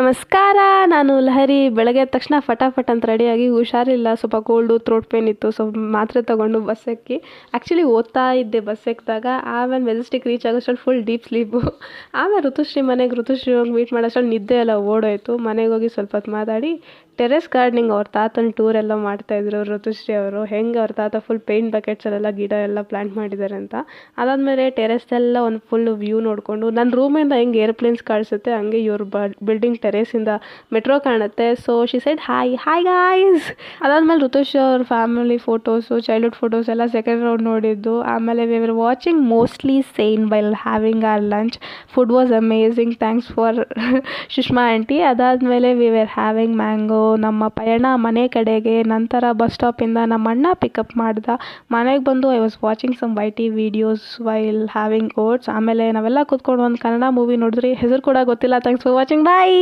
ನಮಸ್ಕಾರ. ನಾನು ಲಹರಿ. ಬೆಳಗ್ಗೆ ಎದ್ದ ತಕ್ಷಣ ಫಟಾಫಟ್ ಅಂತ ರೆಡಿಯಾಗಿ, ಹುಷಾರಿಲ್ಲ, ಸ್ವಲ್ಪ ಕೋಲ್ಡು, ಥ್ರೋಟ್ ಪೇನ್ ಇತ್ತು, ಸ್ವಲ್ಪ ಮಾತ್ರೆ ತೊಗೊಂಡು ಬಸ್ ಎಕ್ಕಿ. ಆ್ಯಕ್ಚುಲಿ ಓದ್ತಾ ಇದ್ದೆ ಬಸ್ ಎಕ್ಕಿದಾಗ. ಆಮೇಲೆ ಮೆಜೆಸ್ಟಿಕ್ ರೀಚ್ ಆಗೋಷ್ಟ್ರಲ್ಲಿ ಫುಲ್ ಡೀಪ್ ಸ್ಲೀಪು. ಆಮೇಲೆ ಋತುಶ್ರೀ ಹೋಗಿ ಮೀಟ್ ಮಾಡೋಷ್ಟ್ರಲ್ಲಿ ನಿದ್ದೆ ಎಲ್ಲ ಓಡೋಯ್ತು. ಮನೆಗೆ ಹೋಗಿ ಸ್ವಲ್ಪ ಹೊತ್ತು ಮಾತಾಡಿ ಟೆರೆಸ್ ಗಾರ್ಡನಿಂಗ್ ಅವ್ರ ತಾತನ ಟೂರ್ ಎಲ್ಲ ಮಾಡ್ತಾಯಿದ್ರು ಋತುಶ್ರೀ ಅವರು. ಹೆಂಗೆ ಅವ್ರ ತಾತ ಫುಲ್ ಪೇಂಟ್ ಬಕೆಟ್ಸಲ್ಲೆಲ್ಲ ಗಿಡ ಎಲ್ಲ ಪ್ಲ್ಯಾಂಟ್ ಮಾಡಿದ್ದಾರೆ ಅಂತ. ಅದಾದಮೇಲೆ ಟೆರೆಸ್ದೆಲ್ಲ ಒಂದು ಫುಲ್ ವ್ಯೂ ನೋಡಿಕೊಂಡು, ನನ್ನ ರೂಮಿಂದ ಹೆಂಗೆ ಏರ್ಪ್ಲೇನ್ಸ್ ಕಾಣಿಸುತ್ತೆ ಹಂಗೆ ಇವ್ರ ಬಿಲ್ಡಿಂಗ್ ಟೆರೇಸಿಂದ ಮೆಟ್ರೋ ಕಾಣುತ್ತೆ. So she said hi guys. ಅದಾದಮೇಲೆ ಋತುಶ್ರೀ ಅವ್ರ ಫ್ಯಾಮಿಲಿ ಫೋಟೋಸು, ಚೈಲ್ಡ್ಹುಡ್ ಫೋಟೋಸ್ ಎಲ್ಲ ಸೆಕೆಂಡ್ ರೌಂಡ್ ನೋಡಿದ್ದು. ಆಮೇಲೆ we were watching mostly sane while having our lunch. Food was amazing, thanks for Sushma aunty. ಅದಾದಮೇಲೆ ವಿ ವರ್ ಹ್ಯಾವಿಂಗ್ ಮ್ಯಾಂಗೋ. ನಮ್ಮ ಪಯಣ ಮನೆ ಕಡೆಗೆ. ನಂತರ ಬಸ್ ಸ್ಟಾಪಿಂದ ನಮ್ಮ ಅಣ್ಣ ಪಿಕಪ್ ಮಾಡ್ದ. ಮನೆಗೆ ಬಂದು I was watching some YT videos while having oats. ಆಮೇಲೆ ನಾವೆಲ್ಲ ಕೂತ್ಕೊಂಡು ಒಂದು ಕನ್ನಡ ಮೂವಿ ನೋಡಿದ್ರಿ, ಹೆಸರು ಕೂಡ ಗೊತ್ತಿಲ್ಲ. Thanks for watching, bye.